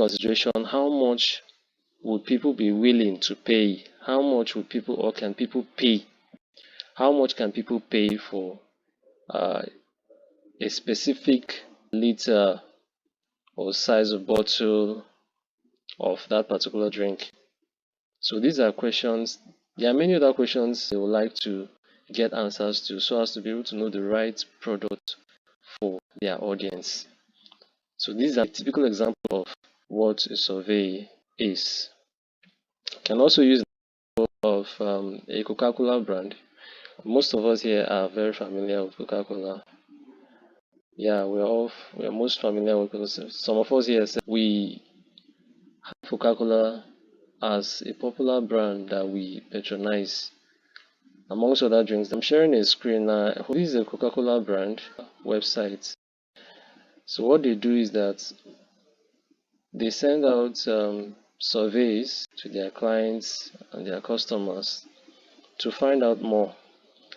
consideration how much would people be willing to pay? How much would people, or can people pay? How much can people pay for uh, a specific liter or size of bottle of that particular drink? So these are questions. There are many other questions they would like to get answers to, so as to be able to know the right product for their audience. So these are a typical example of what a survey is. You can also use the example of a Coca-Cola brand. Most of us here are very familiar with Coca-Cola. Yeah, we are most familiar with Coca-Cola. Some of us here say we have Coca-Cola as a popular brand that we patronize amongst other drinks. I'm sharing a screen now. This is a Coca-Cola brand website. So what they do is that they send out surveys to their clients and their customers to find out more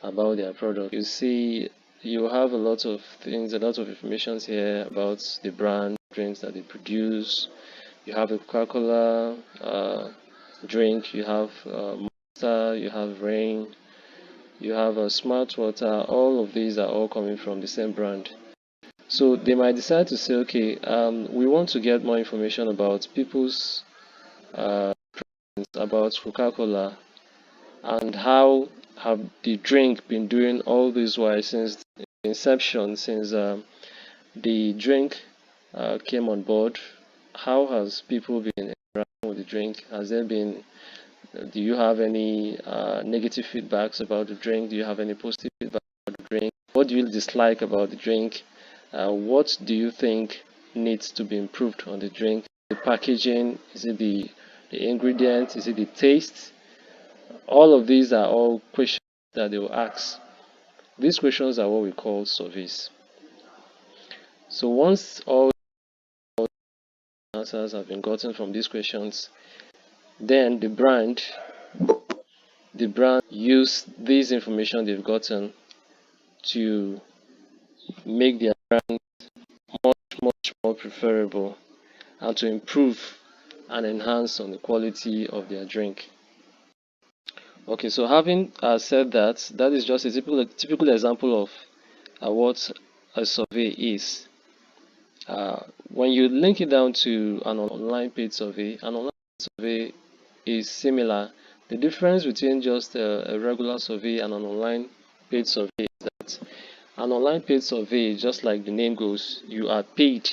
about their product. You see, you have a lot of things, a lot of information here about the brand, drinks that they produce. You have a Coca-Cola drink, you have Monster, you have Rain, you have a Smart Water. All of these are all coming from the same brand. So they might decide to say, okay, we want to get more information about people's about Coca-Cola, and how have the drink been doing all this while since inception, since the drink came on board. How has people been interacting with the drink? Has there been, do you have any negative feedbacks about the drink? Do you have any positive feedback about the drink? What do you dislike about the drink? What do you think needs to be improved on the drink? The packaging? Is it the ingredients? Is it the taste? All of these are all questions that they will ask. These questions are what we call surveys. So once all answers have been gotten from these questions, then the brand use this information they've gotten to make their brand much more preferable, and to improve and enhance on the quality of their drink. Okay, so having said that, that is just a typical example of what a survey is. When you link it down to an online paid survey, an online survey is similar. The difference between just a regular survey and an online paid survey is that an online paid survey, just like the name goes, you are paid.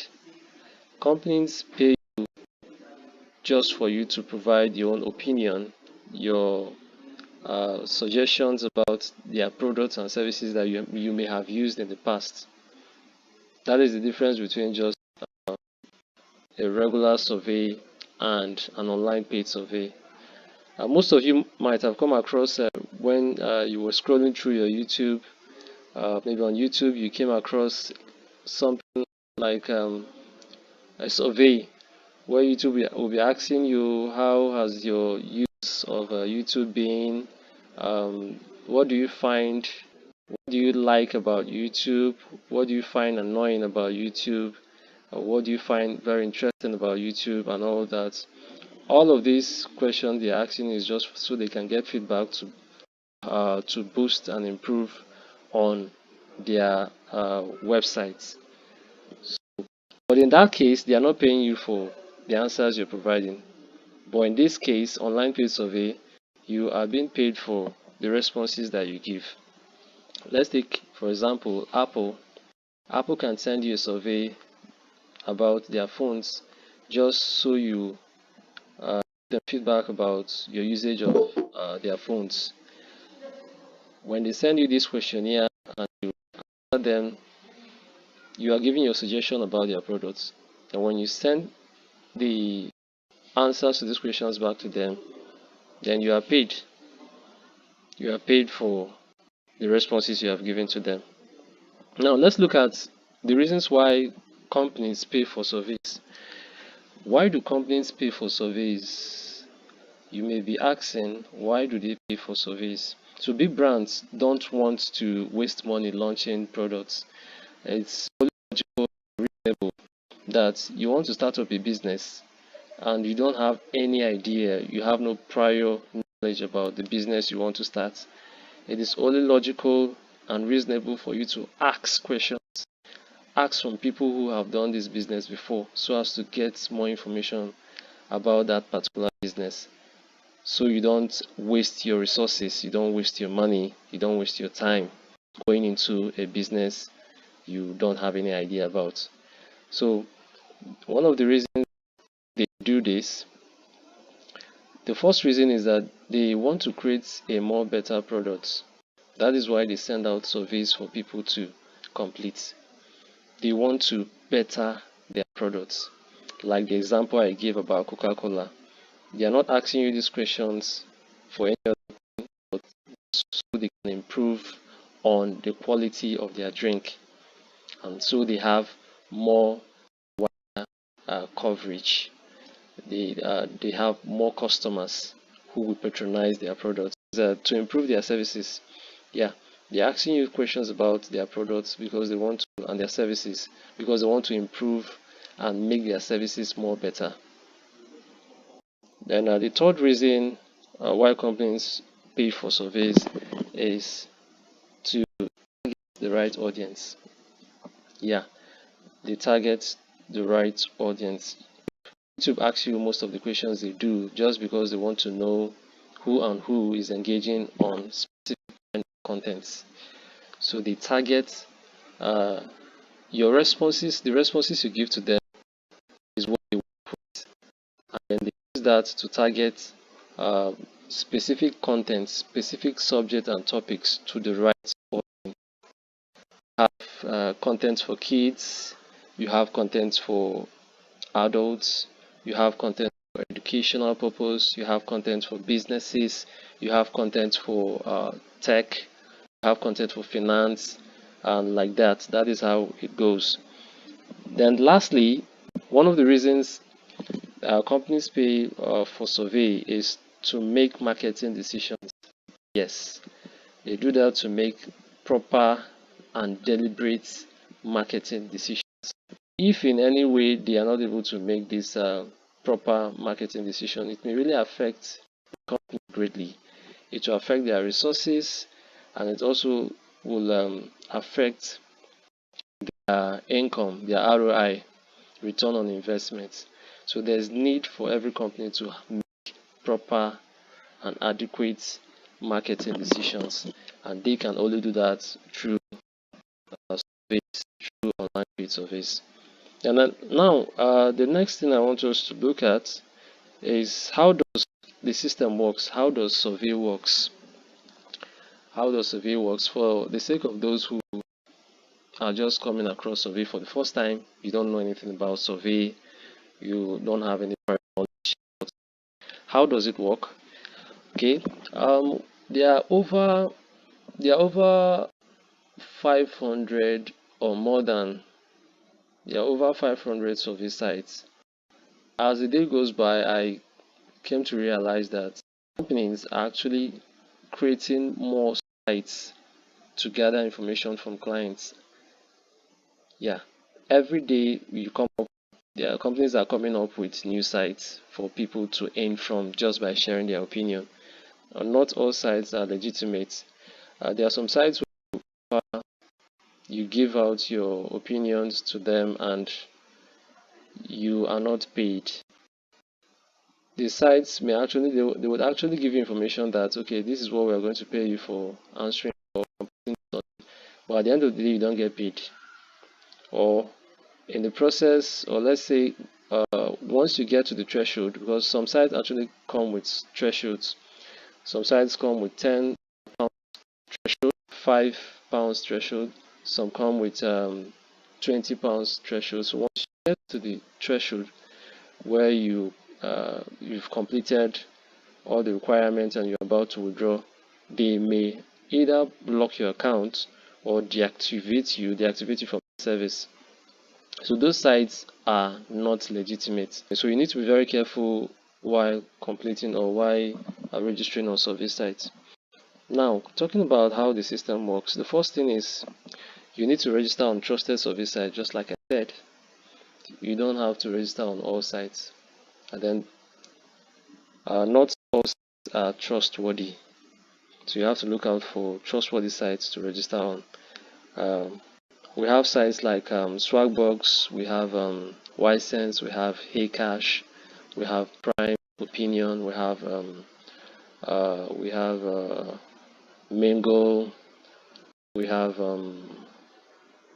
Companies pay you just for you to provide your own opinion, your suggestions about their products and services that you may have used in the past. That is the difference between just a regular survey and an online paid survey. Most of you might have come across when you were scrolling through your YouTube. Maybe on YouTube you came across something like a survey where YouTube will be asking you, how has your use of YouTube been? What do you find? What do you like about YouTube? What do you find annoying about YouTube? What do you find very interesting about YouTube, and all that? All of these questions they're asking is just so they can get feedback to boost and improve on their websites. But in that case, they are not paying you for the answers you're providing. But in this case, online paid survey, you are being paid for the responses that you give. Let's take, for example, Apple. Apple can send you a survey about their phones just so you give them feedback about your usage of their phones. When they send you this questionnaire and you answer them, you are giving your suggestion about their products. And when you send the answers to these questions back to them, then you are paid. You are paid for the responses you have given to them. Now let's look at the reasons why companies pay for surveys. Why do companies pay for surveys? You may be asking, why do they pay for surveys? So big brands don't want to waste money launching products. It's only logical, reasonable that you want to start up a business. and you don't have any idea, you have no prior knowledge about the business you want to start, it is only logical and reasonable for you to ask questions, ask from people who have done this business before, so as to get more information about that particular business. So you don't waste your resources, you don't waste your money, you don't waste your time going into a business you don't have any idea about. So one of the reasons they do this, the first reason is that they want to create a more better product. That is why they send out surveys for people to complete. They want to better their products. Like the example I gave about Coca-Cola. They are not asking you these questions for any other, but so they can improve on the quality of their drink, and so they have more coverage. They have more customers who will patronize their products to improve their services. Yeah, they're asking you questions about their products because they want to, and their services, because they want to improve and make their services more better. Then the third reason why companies pay for surveys is to target the right audience. Yeah, they target the right audience. YouTube asks you most of the questions they do just because they want to know who is engaging on specific kind of contents. So they target uh, your responses, the responses you give to them is what they want, and then they use that to target uh, specific content, specific subject and topics to the right audience. You have content for kids, you have content for adults, you have content for educational purpose, you have content for businesses, you have content for tech, you have content for finance, and like that. That is how it goes. Then, lastly, one of the reasons companies pay for survey is to make marketing decisions. Yes, they do that to make proper and deliberate marketing decisions. If in any way they are not able to make this proper marketing decision, it may really affect the company greatly. It will affect their resources, and it also will affect their income, their ROI, return on investment. So there's need for every company to make proper and adequate marketing decisions, and they can only do that through surveys, through online paid surveys. And then now, the next thing I want us to look at is how does the system works? How does survey works? How does survey works? For the sake of those who are just coming across survey for the first time, you don't know anything about survey, you don't have any prior knowledge. How does it work? Okay, there are over 500 or more than there are over 500 survey sites. As the day goes by, I came to realize that companies are actually creating more sites to gather information from clients. Yeah, every day you come up, there are companies are coming up with new sites for people to earn from just by sharing their opinion. Not all sites are legitimate. There are some sites where you give out your opinions to them and you are not paid. The sites may actually they would actually give you information that okay, this is what we are going to pay you for answering or completing this, but at the end of the day you don't get paid. Or in the process, or let's say once you get to the threshold, because some sites actually come with thresholds. Some sites come with £10 threshold, £5 threshold. Some come with £20 threshold. So once you get to the threshold where you've completed all the requirements and you're about to withdraw, they may either block your account or deactivate you from the service. So those sites are not legitimate. So you need to be very careful while completing or while registering on survey sites. Now, talking about how the system works, the first thing is you need to register on trusted survey sites. Just like I said, you don't have to register on all sites. and then not all sites are trustworthy. So you have to look out for trustworthy sites to register on. We have sites like Swagbucks, we have Ysense, we have HeyCash, we have Prime Opinion, we have Mingle, we have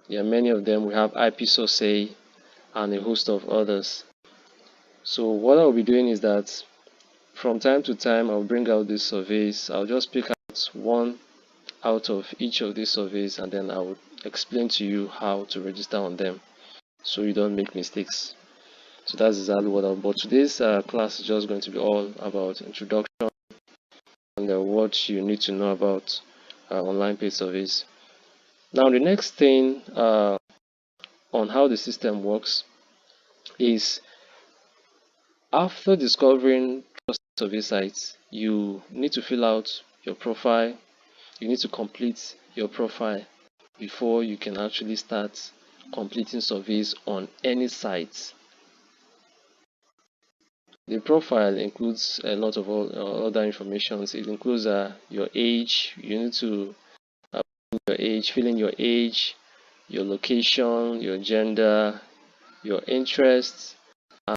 many of them. We have IPSOSA and a host of others. So what I'll be doing is that from time to time I'll bring out these surveys. I'll just pick out one out of each of these surveys, and then I will explain to you how to register on them so you don't make mistakes. So that's exactly what I'll. But today's class is just going to be all about introduction and what you need to know about online paid surveys. Now the next thing on how the system works is, after discovering trusted survey sites, you need to fill out your profile. You need to complete your profile before you can actually start completing surveys on any site. The profile includes a lot of other information. It includes your age. You need to fill in your age, your location, your gender, your interests, and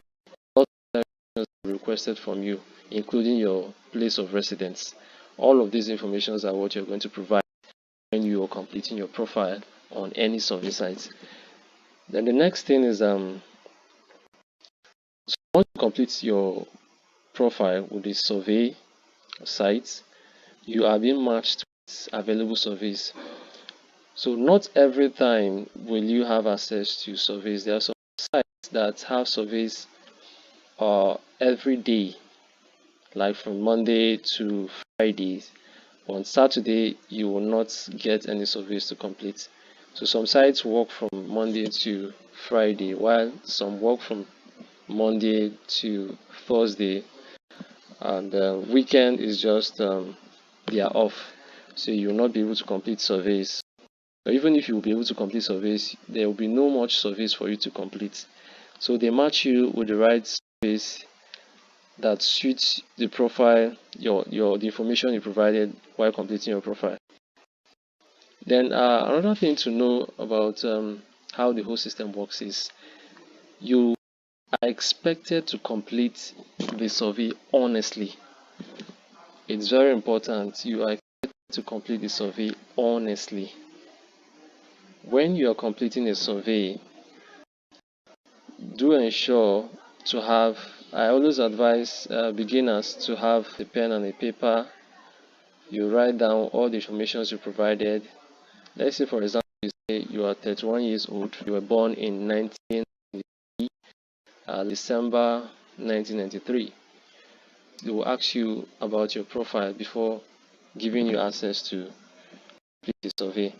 all the information requested from you, including your place of residence. All of these informations are what you're going to provide when you are completing your profile on any survey site. Then the next thing is so once you complete your profile with the survey site, you are being matched with available surveys. So not every time will you have access to surveys. There are some sites that have surveys every day, like from Monday to Friday. On Saturday, you will not get any surveys to complete. So some sites work from Monday to Friday, while some work from Monday to Thursday, and weekend is just they are off. So you will not be able to complete surveys. Or even if you will be able to complete surveys, there will be no much surveys for you to complete. So they match you with the right surveys that suits the profile, the information you provided while completing your profile. Then another thing to know about how the whole system works is, you are expected to complete the survey honestly. It's very important. You are expected to complete the survey honestly. When you are completing a survey, do ensure to have, I always advise beginners to have a pen and a paper. You write down all the information you provided. Let's say, for example, you say you are 31 years old, you were born in December 1993. They will ask you about your profile before giving you access to complete the survey.